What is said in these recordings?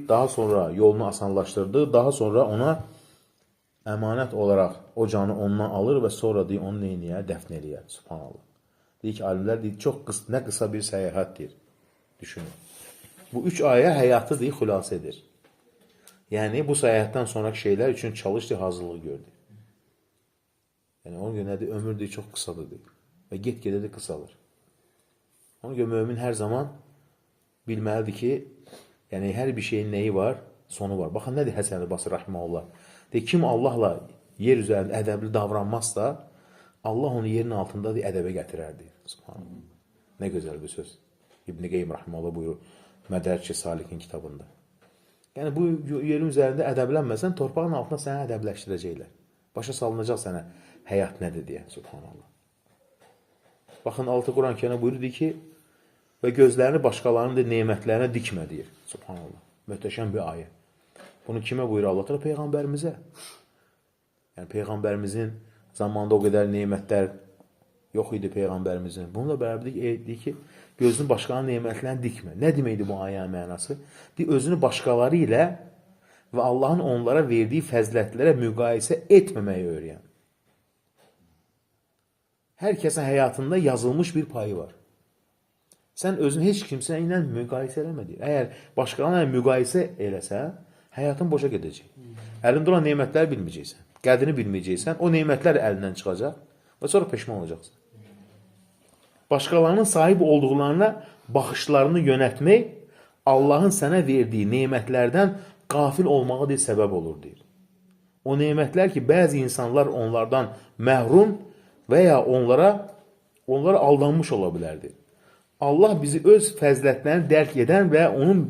Daha sonra yolunu asanlaştırdı. Daha sonra ona əmanət olaraq o canı ondan alır və sonra deyir, onu neyniyə? Dəfn eləyər. Subhanallah. Deyir ki, alimlər deyir, çox nə qısa bir səyahətdir. Düşünün. Bu 3 ayə həyatı deyir, xülasə edir. Yəni, bu səyahətdən sonraki şeylər üçün çalışdı, hazırlığı gördü. Yəni, ona görə nədir? Ömür deyir, çox qısadır deyir. Və get-gedə də qısalır. Ona görə mümin hər zaman bilməlidir ki, yəni, hər bir şeyin nəyi var? Sonu var. Baxın, nədir Həsən Basri Rahiməhullah? Deyir, kim Allahla yer üzərində ədəbli davranmazsa, Allah onu yerin altında ədəbə gətirər, deyir. Subhanallah. Nə gözəl bir söz. İbn-i Qeym Rahiməhullah buyurur, Mədərc-i Salikin kitabında. Yəni, bu yerin üzərində ədəblənməsən, torpağın altına səni ədəbləşdirəcəklər. Başa salınacaq sənə həyat nədir deyə, subhanallah. Baxın, altı Quran-Kərimdə buyurur ki, və gözlərini başqalarının nemətlərinə dikmə, deyir, subhanallah. Möhtəşəm bir ayə. Bunu kimə buyurur Allah təala? Peyğəmbərimizə. Yəni, Peyğəmbərimizin zamanında o qədər nemətlər yox idi Peyğəmbərimizin. Bununla bərabər deyir ki, gözünü başqalarının nemətlərini dikmə. Nə deməkdir bu ayənin mənası? Deyir, özünü başqaları ilə və Allahın onlara verdiyi fəzilətlərə müqayisə etməməyi öyrən. Hər kəsin həyatında yazılmış bir payı var. Sən özünü heç kimsə ilə müqayisə eləmə deyir. Əgər başqalarına müqayisə eləsə, həyatın boşa gedəcək. Əlində olan nemətləri bilməyəcəksən, qədrini bilməyəcəksən, o nemətlər əlindən çıxacaq və sonra peşman olacaqsan. Başqalarının sahib olduqlarına baxışlarını yönətmək Allahın sənə verdiyi nemətlərdən qafil olmağa deyir, səbəb olur, deyir. O nemətlər ki, bəzi insanlar onlardan məhrum və ya onlara aldanmış ola bilərdir. Allah bizi öz fəzilətlərini dərk edən və onun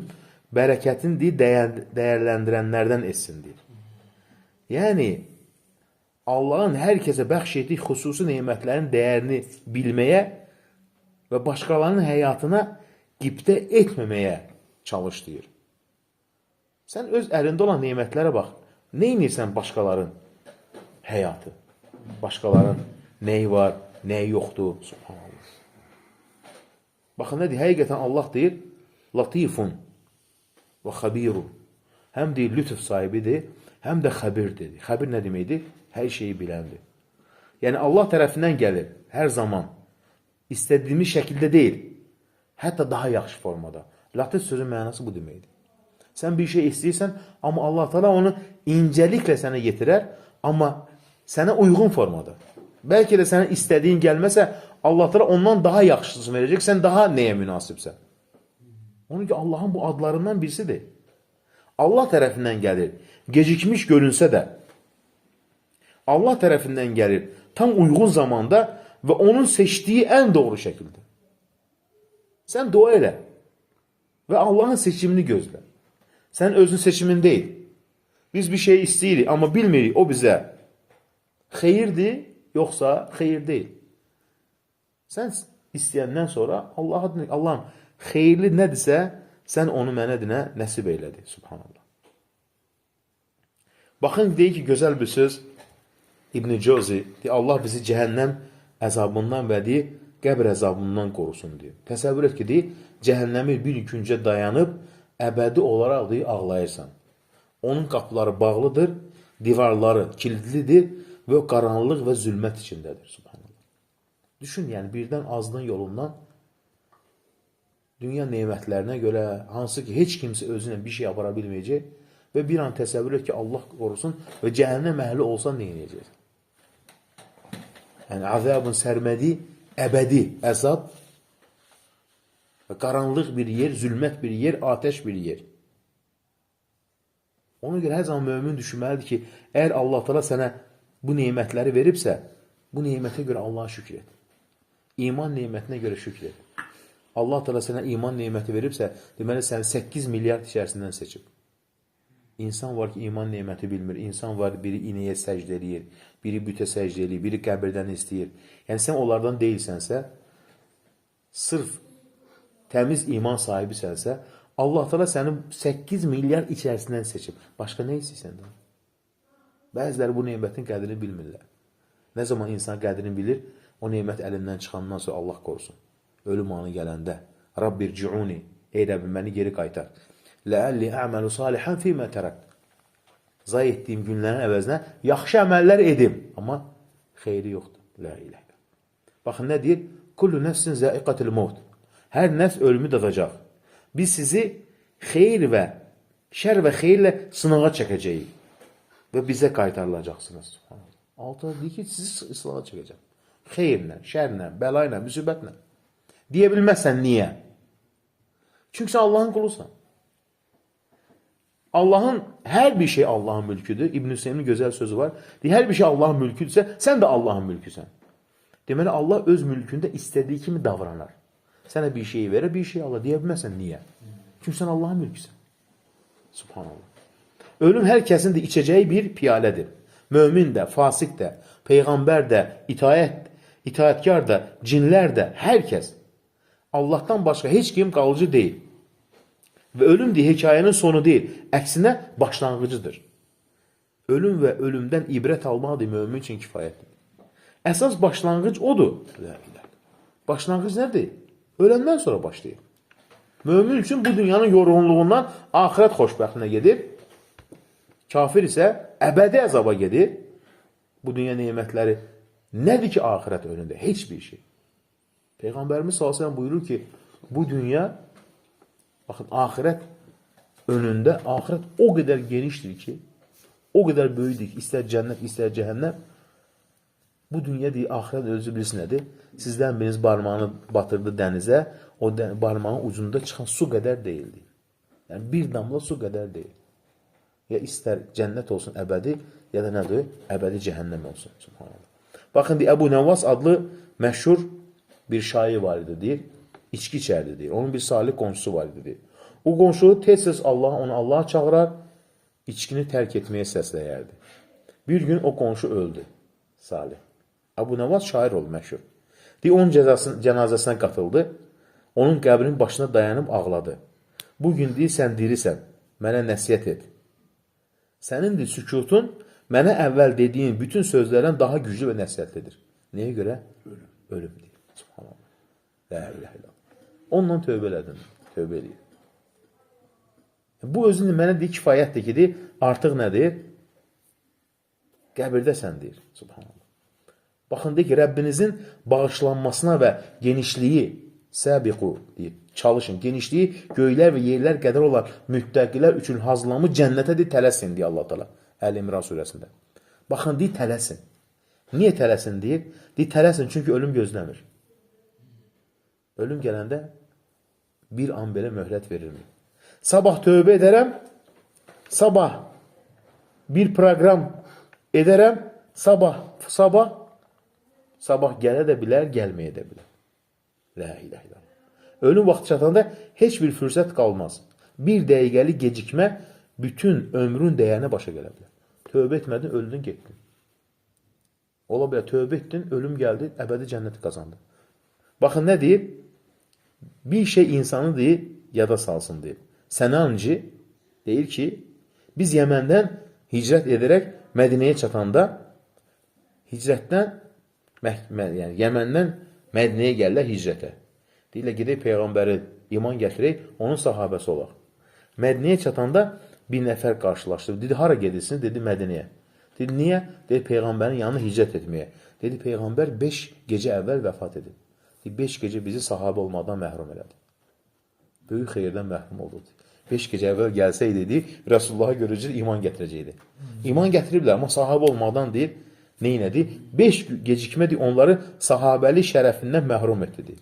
bərəkətini dəyərləndirənlərdən etsin, deyir. Yəni, Allahın hər kəsə bəxş etdiyi xüsusi nemətlərin dəyərini bilməyə və başqalarının həyatına qibtə etməməyə çalış, deyir. Sən öz əlində olan nemətlərə bax. Nə edirsən başqaların həyatı? Başqaların nəyi var, nəyi yoxdur? Subhanallah. Baxın, nə deyir? Həqiqətən Allah deyir, latifun və xabirun. Həm deyir, lütf sahibidir, həm də xəbirdir. Xəbir nə deməkdir? Hər şeyi biləndir. Yəni, Allah tərəfindən gəlir hər zaman istədiyimiz şəkildə deyil, hətta daha yaxşı formada. Latif sözün mənası bu deməkdir. Sən bir şey istəyirsən, amma Allah Teala onu incəliklə sənə yetirər, amma sənə uyğun formada. Bəlkə də sənə istədiyin gəlməsə, Allah Teala ondan daha yaxşısını verəcək, sən daha nəyə münasibsən? Onun ki, Allahın bu adlarından birisidir. Allah tərəfindən gəlir, gecikmiş görünsə də, Allah tərəfindən gəlir, tam uyğun zamanda və onun seçdiyi ən doğru şəkildə. Sən dua elə və Allahın seçimini gözlə. Sən özün seçimin deyil. Biz bir şey istəyirik, amma bilmirik o bizə xeyirdir, yoxsa xeyir deyil. Sən istəyəndən sonra Allah'ım xeyirli nədirsə, sən onu mənə nəsib eylədi. Subhanallah. Baxın, deyir ki, gözəl bir söz İbn-i Cəvzi, Allah bizi cəhənnəm əzabından və deyir, qəbr əzabından qorusun, deyir. Təsəvvür et ki, deyir, cəhənnəmi bir güncə dayanıb, əbədi olaraq deyir, ağlayırsan. Onun qapıları bağlıdır, divarları kilitlidir və o qaranlıq və zülmət içindədir. Subhanallah. Düşün, yəni birdən azlığın yolundan dünya nemətlərinə görə, hansı ki, heç kimsə özünə bir şey apara bilməyəcək və bir an təsəvvür et ki, Allah qorusun və cəhənnəm əhli olsan nə edəcək? Yəni, əzabın sərmədi, əbədi əzab və qaranlıq bir yer, zülmət bir yer, atəş bir yer. Ona görə hər zaman mömin düşünməlidir ki, əgər Allah Teala sənə bu nemətləri veribsə, bu nemətə görə Allaha şükür et. İman nemətinə görə şükür et. Allah Teala sənə iman neməti veribsə, deməli səni 8 milyard içərisindən seçib. İnsan var ki, iman neməti bilmir. İnsan var, biri inəyə səcdə eləyir, biri bütə səcdə eləyir, biri qəbirdən istəyir. Yəni, sən onlardan deyilsənsə, sırf təmiz iman sahibisənsə, Allah Teala səni 8 milyard içərisindən seçib. Başqa nə istəyirsən? Bəziləri bu nemətin qədrini bilmirlər. Nə zaman insan qədrini bilir, o nemət əlindən çıxandan sonra Allah qorusun. Ölüm anı gələndə, Rabbir ciuni, ey Rəbbim, məni geri qaytar. Ləəlli əməlu salihan fīmə tərək. Zay etdiyim günlərin əvəzinə yaxşı əməllər edim. Amma xeyri yoxdur. La ilahe. Baxın nə deyir? Kullu nəfsin zəiqatil mevt. Hər nəfs ölümü dadacaq. Biz sizi xeyir və şər və xeyirlə sınağa çəkəcəyik. Və bizə qaytarılacaqsınız. Altına deyir ki, sizi sınağa çəkəcəm. Xeyirlə, şərlə, bəlayla, müsibətlə. Deyə bilməzsən, niyə? Çünki sən Allahın qulusan. Allahın, hər bir şey Allahın mülküdür. İbn Hüseynin gözəl sözü var. Deyir, hər bir şey Allahın mülküdürsə, sən də Allahın mülküsən. Deməli, Allah öz mülkündə istədiyi kimi davranar. Sənə bir şeyi verə, bir şey Allah. Deyə bilməzsən, niyə? Çünki sən Allahın mülküsən. Subhanallah. Ölüm hər kəsin də içəcəyi bir piyalədir. Mömin də, fasik də, peyğəmbər də, itaətkar da, cinlər də, hər kəs. Allahdan başqa heç kim qalıcı deyil. Və ölüm deyil, hekayənin sonu deyil. Əksinə, başlanğıcıdır. Ölüm və ölümdən ibrət almaq deyil, mömin üçün kifayətdir. Əsas başlanğıc odur. Başlanğıc nədir? Öləndən sonra başlayır. Mömin üçün bu dünyanın yorğunluğundan axirət xoşbəxtinə gedir. Kafir isə əbədi əzaba gedir. Bu dünya nemətləri nədir ki, axirət önündə? Heç bir şey. Peyğəmbərimiz sallallahu buyurur ki, bu dünya, baxın, axirət önündə, axirət o qədər genişdir ki, o qədər böyüdür ki, istər cənnət, istər cəhənnəm. Bu dünya deyir, axirət özü bilsin nədir? Sizdən biriniz barmağını batırdı dənizə, o barmağın ucunda çıxan su qədər deyildi. Yəni, bir damla su qədər deyil. Ya istər cənnət olsun əbədi, ya da nədir? Əbədi cəhənnəm olsun. Baxın, deyir, Əbu Nəvvas adlı məşhur bir şair var idi, deyir. İçki içərdi, deyir. Onun bir salih qonşusu var idi, deyir. O qonşu tez-tez onu Allaha çağırar, içkini tərk etməyə səsləyərdi. Bir gün o qonşu öldü, salih. Əbu Nəvvas şair oldu, məşhur. Deyir, onun cənazəsinə qatıldı. Onun qəbrinin başına dayanıb ağladı. Bugün deyir, sən dirisən, mənə nəsiyyət et. Sənin deyir, sükutun mənə əvvəl dediyin bütün sözlərdən daha güclü və nəsiyyətlidir. Nəyə görə? Ölüm deyir. Subhanallah. La ilahe illallah. Onunla tövbə elədin. Tövbə eləyir. Bu özünü mənə deyir, kifayətdir ki, deyir, artıq nədir? Qəbirdəsən deyir. Subhanallah. Baxın, deyir ki, Rəbbinizin bağışlanmasına və genişliyi səbiqu deyir, çalışın. Genişliyi göylər və yerlər qədər olan müttəqilər üçün hazırlanmış cənnətə deyir, tələsin deyir Allah Teala. Əl-İmran surəsində. Baxın, deyir, tələsin. Niyə tələsin deyir? Deyir, tələsin çünki ölüm gözləmir. Ölüm gələndə bir an belə möhlət verilmir. Sabah tövbə edərəm, sabah bir proqram edərəm, sabah gələ də bilər, gəlməyə də bilər. La ilahe illallah. Ölüm vaxtı çatanda heç bir fürsət qalmaz. Bir dəqiqəli gecikmə bütün ömrün dəyərinə başa gələ bilər. Tövbə etmədin, öldün, getdin. Ola bilər, tövbə etdin, ölüm gəldi, əbədi cənnəti qazandı. Baxın, nə deyir? Bir şey insanı deyir, yada salsın deyir. Sənanci deyir ki, biz Yəməndən hicrət edərək Mədinəyə çatanda hicrətdən, yəni Yəməndən Mədinəyə gəlirlər hicrətə. Deyirlər, gedək Peyğəmbəri iman gətirək, onun sahabəsi olaq. Mədinəyə çatanda bir nəfər qarşılaşdı. Dedi, hara gedirsin? Dedi, Mədinəyə. Dedi, niyə? Dedi, Peyğəmbərin yanına hicrət etməyə. Dedi, Peyğəmbər 5 gecə əvvəl vəfat edib. Dedi, 5 gecə bizi sahabə olmadan məhrum elədi. Böyük xeyirdən məhrum oldu. 5 gecə əvvəl gəlsəydi, dedi, Rəsullaha görəcək, iman gətirəcəkdi. İman gətiriblər, amma sahabə olmadan deyir, neynədi? 5 gecikmədi onları sahabəli şərəfindən məhrum etdi.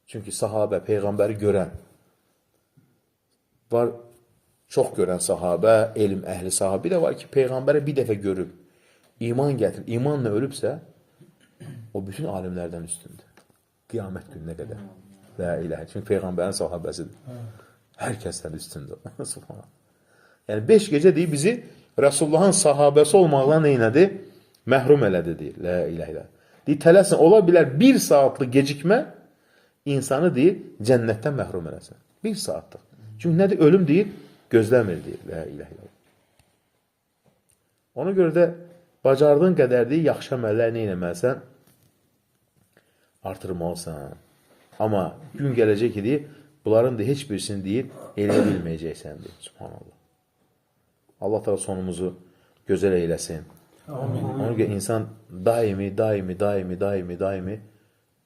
Çünki sahabə, Peyğəmbəri görən, var çox görən sahabə, elm əhli sahabə də var ki, Peyğəmbəri bir dəfə görüb, iman gətirib, imanla ölübsə, o bütün alimlərdən üstündür. Qiyamət gününə qədər. La ilahə. Çünki Peyğəmbərin sahabəsidir. Hər kəsdən üstündür. Yəni 5 gecə deyir, bizi Rəsullahın sahabəsi olmaqla neynədir? Məhrum elədi, deyir. La ilahə. Deyir, tələsin, ola bilər 1 saatlıq gecikmə insanı deyir, cənnətdən məhrum eləsin. 1 saatlıq. Çünki nədir? Ölüm deyir, gözləmir, deyir. La ilahə. Ona görə də bacardığın qədər deyir, yaxşı əməllər nə eləməlisən? Artırmalısan. Amma gün gələcək ki, deyir, Bunların da heç birisini deyir, eləyə bilməyəcəksən deyir. Subhanallah. Allah təala sonumuzu gözəl eyləsin. Amin. Ona görə insan daimi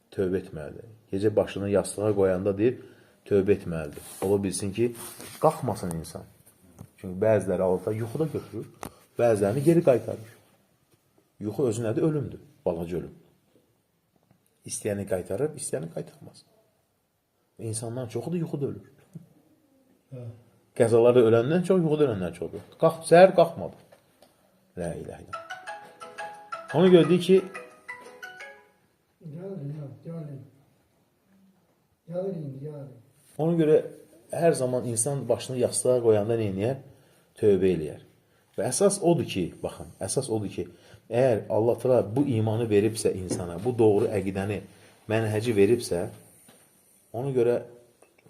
tövbə etməlidir. Gecə başını yastığa qoyanda deyir, tövbə etməlidir. Ola bilsin ki, qalxmasın insan. Çünki bəziləri Allah'a yuxuda götürür, bəzilərini geri qaytarır. Yuxu özü nədir? Ölümdür, balaca ölüm. İstəyəni qaytarır, istəyəni qaytarmaz. İnsanların çoxu da yuxuda ölür. Qəzalarda öləndən çox, yuxuda öləndən çoxdur. Səhər qalxmadı. La ilahe illallah. Ona görə deyir ki, ona görə hər zaman insan başını yastığa qoyanda nə edir? Tövbə eləyər. Və əsas odur ki, baxın, əsas odur ki, əgər Allah təala bu imanı veribsə insana, bu doğru əqidəni, mənhəci veribsə, ona görə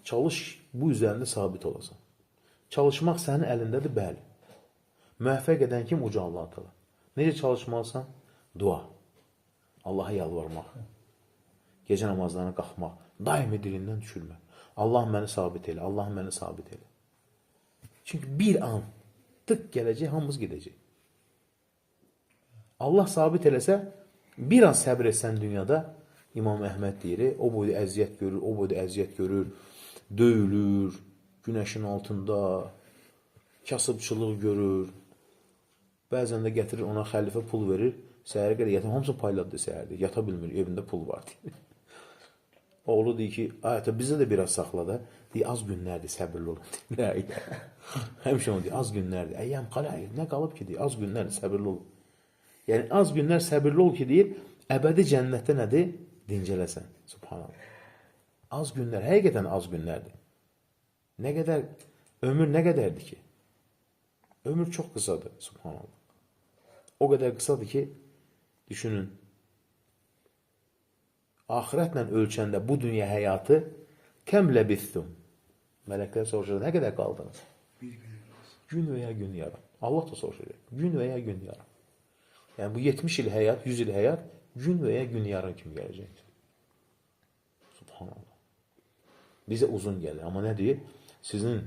çalış, bu üzərində sabit olasan. Çalışmaq sənin əlindədir, bəli. Müvəffəq edən kim? Uca Allah təala. Necə çalışmalısan? Dua. Allaha yalvarmaq. Gecə namazlarına qalxmaq. Daimi dilindən düşürmə. Allah məni sabit elə, Allah məni sabit elə. Çünki bir an tık gələcək, hamımız gedəcək. Allah sabit eləsə, bir an səbr etsən dünyada, İmam Əhməd deyir, o boyda əziyyət görür, o boyda əziyyət görür, döyülür, günəşin altında, kasıbçılıq görür. Bəzən də gətirir, ona xəlifə pul verir, səhərə qədər yatan, hamısı payladı səhərdə, yata bilmir, evində pul var deyir. Oğlu deyir ki, ayətə bizə də biraz saxla da, deyir, az günlərdir, səbirli olun. Həmişə onu deyir, az günlərdir. Əyyəm qalayir, nə qalıb ki, deyir, az günlərdir, səbirli olun. Yəni, az günlər səbirli ol ki, deyir, əbədi cənnətdə nədir? Dincələsən. Subhanallah. Az günlər, həqiqətən az günlərdir. Nə qədər, ömür nə qədərdir ki? Ömür çox qısadır, subhanallah. O qədər qısadır ki, düşünün, axirətlə ölçəndə bu dünya həyatı kəm ləbithtum. Mələklər soruşur, nə qədər qaldınız? Gün və ya gün yarım. Allah da soruşur, gün və ya gün yarım. Yəni bu 70 il həyat, 100 il həyat, gün və ya gün yarım kimi gələcək. Subhanallah. Bizə uzun gəlir. Amma nə deyir? Sizin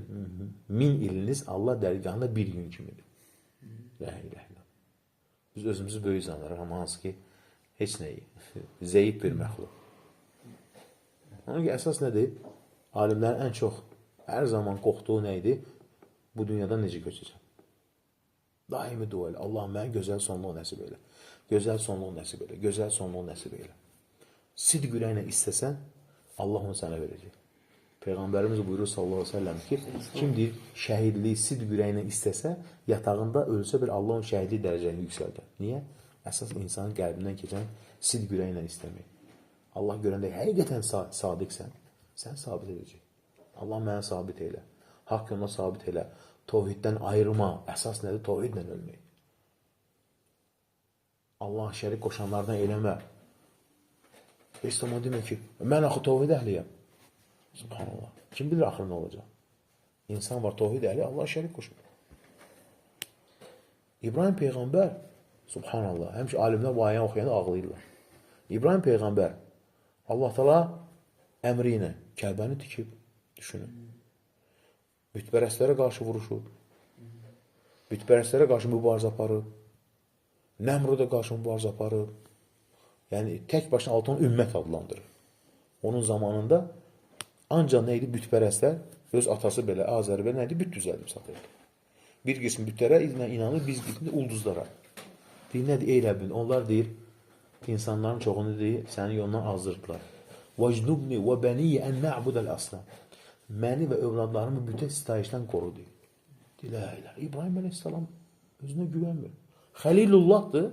1000 iliniz Allah dərgahında bir gün kimidir. La ilahe illallah. Biz özümüzü böyük zanlarıq, amma hansı ki, heç nəyi. Zəif bir məxluq. Ona ki, əsas nədir? Alimlərin ən çox, hər zaman qorxduğu nə idi? Bu dünyadan necə köçəcəm? Daimi dua elə. Allah mənə gözəl sonluq nəsib elə. Gözəl sonluq nəsib elə. Gözəl sonluq nəsib elə. Sidq ürəklə istəsən, Allah onu sənə verəcək. Peyğəmbərimiz buyurur sallallahu aleyhi ve sellem ki, kim deyir, şəhidliyi sidq ürəklə istəsə, yatağında ölsə bir Allah onun şəhidlik dərəcəni yüksəldir. Niyə? Əsas insanın qəlbindən keçən sidq ürəklə istəmək. Allah görəndə həqiqətən sadiqsən, sən sabit edəcək. Allah mənə sabit elə. Haqq yoluna sabit elə. Tohiddən ayrıma. Əsas nədir? Tohidlə ölmək. Allah şərik qoşanlardan eləmə. Heç zaman demir ki, mən axı tohid əhliyəm. Subhanallah. Kim bilir axırı nə olacaq? İnsan var tohid əhli, Allah şərik qoşur. İbrahim Peyğəmbər, subhanallah, həmişə alimlər bu ayəni oxuyanda ağlayırlar. İbrahim Peyğəmbər, Allah təala əmri ilə Kəbəni tikib, düşünün. Bütpərəstlərə qarşı vuruşur. Bütpərəstlərə qarşı mübarizə aparıb. Nəmruda qarşı mübarizə aparıb. Yəni, tək başına altını ümmət adlandırır. Onun zamanında ancaq nə idi? Bütpərəstlər, öz atası belə, Azərbaycan nə idi? Büt düzəldim satırdı. Bir qism bütlərə inanır, biz qismində ulduzlara. Deyir, nədir? Ey Rəbbim, onlar deyir, insanların çoxunu deyir, sənin yolundan azdırdılar. وَجْنُبْنِ وَبَنِيَ أَنْ نَعْبُدَ الْأَسْلَامِ Məni və övladlarımı bütün sitayişdən qoru deyir. Deyir, İbrahim əleyhissalam özünə güvənmir. Xəlilullahdır.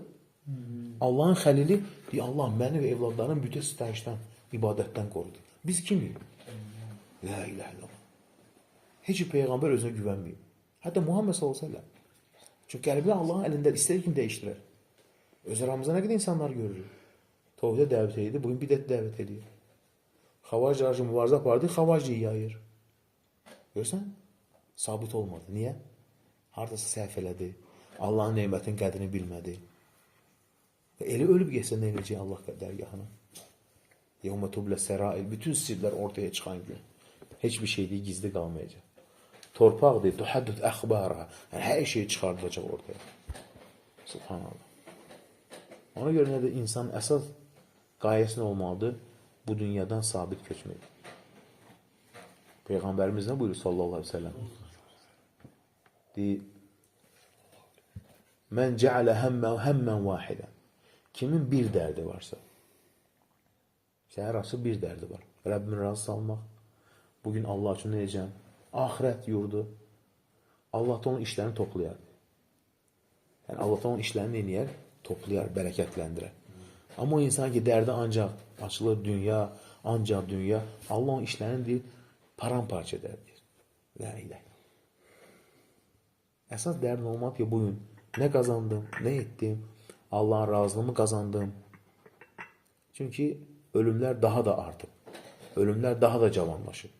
Allahın xəlili deyir, Allah məni və evladlarımı bütün sitayişdən, ibadətdən qoru deyir. Biz kimik? La ilahe illallah. Heç Peyğəmbər özünə güvənməyib. Hətta Muhammed s.ə.v. Çünki qəlbini Allahın əlində istədiyi kimi dəyişdirər. Öz aramızda nə qədər insanlar görürük. Tohidə dəvət edir, bugün bidət dəvət edir. Xavac arşı mübarizə apardı, xavacı yayır. Görsən? Sabit olmadı. Niyə? Haradasa səhv elədi. Allahın neymətinin qədrini bilmədi. Və elə ölüb geçsə nə eləyəcək Allah dərgahına? Yevmə tublə sərail. Bütün sirlər ortaya çıxan gün. Heç bir şey deyil, gizli qalmayacaq. Torpaq deyil, tuhaddüt əxbara. Yəni, hər şey çıxardılacaq ortaya. Subhanallah. Ona görə nədir? İnsanın əsas qayəsi nə olmalıdır? Bu dünyadan sabit köçmək. Peyğəmbərimiz nə buyurur sallallahu aleyhi ve sellem? Deyir, mən cəalə həmmən vahidən. Kimin bir dərdi varsa, səhər açı bir dərdi var. Rəbbimin razı salmaq. Bugün Allah üçün nə edəcəm? Ahirət yurdu. Allah da onun işlərini toplayar. Yəni, Allah da onun işlərini eləyər, toplayar, bərəkətləndirər. Amma o insan ki, dərdi ancaq açılır dünya, ancaq dünya, Allah onun işlərini deyir, paramparça edər, deyir. La ilah. Əsas dərdin olmalı ki, bugün nə qazandım, nə etdim, Allahın razılığını qazandım. Çünki ölümlər daha da artıb. Ölümlər daha da cavanlaşıb.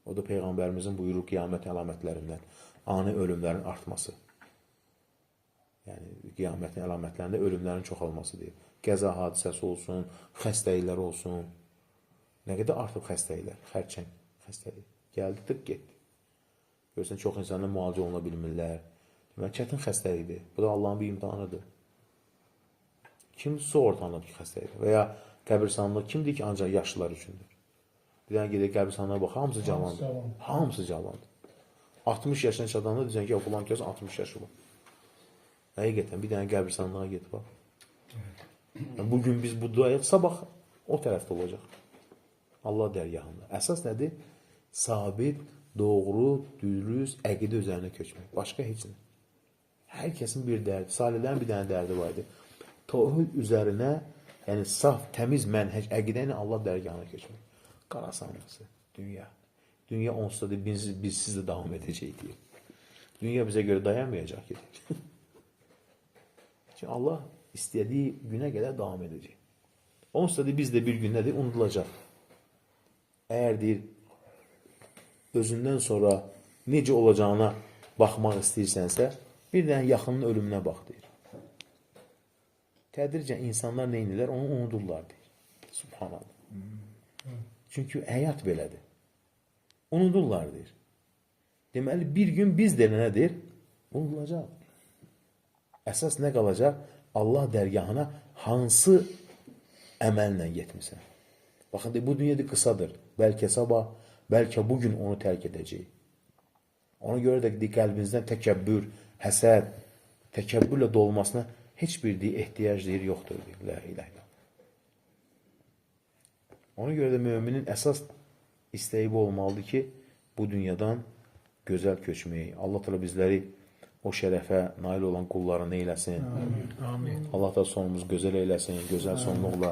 O da Peyğəmbərimizin buyruq qiyamət əlamətlərindən ani ölümlərin artması. Yəni, qiyamətin əlamətlərində ölümlərin çoxalması deyir. Qəza hadisəsi olsun, xəstəliklər olsun. Nə qədər artıb xəstəliklər, xərçəng xəstəlik. Gəldi, tık getdi. Görürsən, çox insanlar müalicə oluna bilmirlər. Demək, çətin xəstəlikdir. Bu da Allahın bir imtihanıdır. Kim sığortalanır ki, xəstəlikdir? Və ya qəbirstanlıq kimdir ki, ancaq yaşlılar üçündür? Bir dənə gedək qəbirstanlığa bax, hamısı cavandır. Hamısı cavandır. 60 yaşına çatanda deyəcək ki, falan kəs 60 yaşı var. Həqiqətən, bir dənə qəbirstanlığa gedib bax. Yəni, bugün biz bu duayıq, sabah o tərəfdə olacaq. Allah dərgahında. Əsas nədir? Sabit, doğru, dürüst, əqidə üzərində köçmək. Başqa heç nə. Hər kəsin bir dərdi, salihlərin bir dənə dərdi var idi. Tövhid üzərinə, yəni saf, təmiz mənhəc, əqidə ilə Allah dərgahına köçmək. Qarasanlısı, dünya. Dünya onsuz da biz siz də davam edəcək deyir. Dünya bizə görə dayanmayacaq ki. Çünki Allah istədiyi günə qədər davam edəcək. Onsuz da biz də bir gün nədir? Unudulacaq. Əgər deyir, özündən sonra necə olacağına baxmaq istəyirsənsə, bir dənə yaxının ölümünə bax, deyir. Tədricən insanlar nə inirlər? Onu unudurlar, deyir. Subhanallah. Çünki həyat belədir. Unudurlar, deyir. Deməli, bir gün biz də nədir? Unudulacaq. Əsas nə qalacaq? Allah dərgahına hansı əməllə getmirsən? Baxın, bu dünyada qısadır. Bəlkə sabah, bəlkə bugün onu tərk edəcək. Ona görə də qəlbinizdən təkəbbür, həsəd, təkəbbürlə dolmasına heç bir ehtiyac deyir, yoxdur, deyir. La ilah ilah. Ona görə də müminin əsas istəyi bu olmalıdır ki, bu dünyadan gözəl köçməyi, Allah təala bizləri o şərəfə nail olan qullarını eyləsin. Amin. Allah da sonumuzu gözəl eyləsin, gözəl sonluqla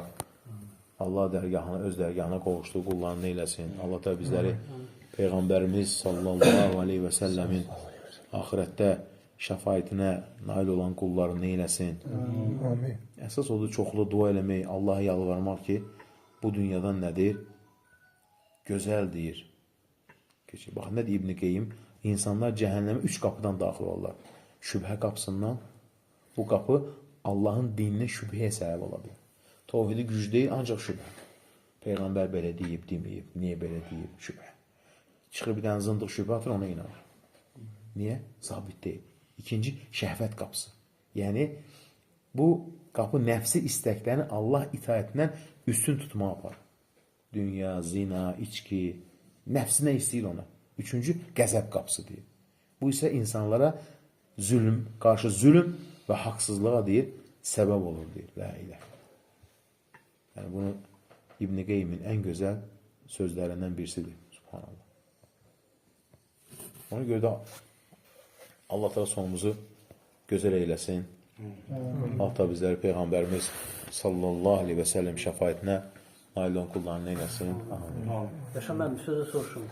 Allah dərgahına, öz dərgahına qovuşduğu qullarını eyləsin. Allah da bizləri Peyğəmbərimiz sallallahu aleyhi və səlləmin axirətdə şəfayətinə nail olan qullarını eyləsin. Amin. Əsas odur, çoxlu dua eləmək, Allaha yalvarmaq ki, bu dünyadan nədir? Gözəl deyir. Baxın, nə deyir İbn Qeyyim? İnsanlar cəhənnəmə 3 qapıdan daxil olurlar. Şübhə qapısından, bu qapı Allahın dininə şübhəyə səbəb ola bilər. Tövhidi güc deyil, ancaq şübhə. Peyğəmbər belə deyib, deməyib, niyə belə deyib, şübhə. Çıxır bir dənə zındıq şübhə atır, ona inanır. Niyə? Sabit deyil. İkinci, şəhvət qapısı. Yəni, bu qapı nəfsi istəklərini Allah itaətindən üstün tutmağa aparır. Dünya, zina, içki, nəfsi nə istəyir ona? Üçüncü, qəzəb qapısı deyir. Bu isə insanlara zülm, qarşı zülm və haqsızlığa deyir, səbəb olur deyir. La ilah. Yəni, bunu İbn Qeymin ən gözəl sözlərindən birisidir. Subhanallah. Ona görə də Allah təala sonumuzu gözəl eyləsin. Allah da bizləri Peyğəmbərimiz sallallahu aleyhi və səlləm şəfayətinə nail olan qullarını eyləsin. Yaşam, mən bir sözü soruşum.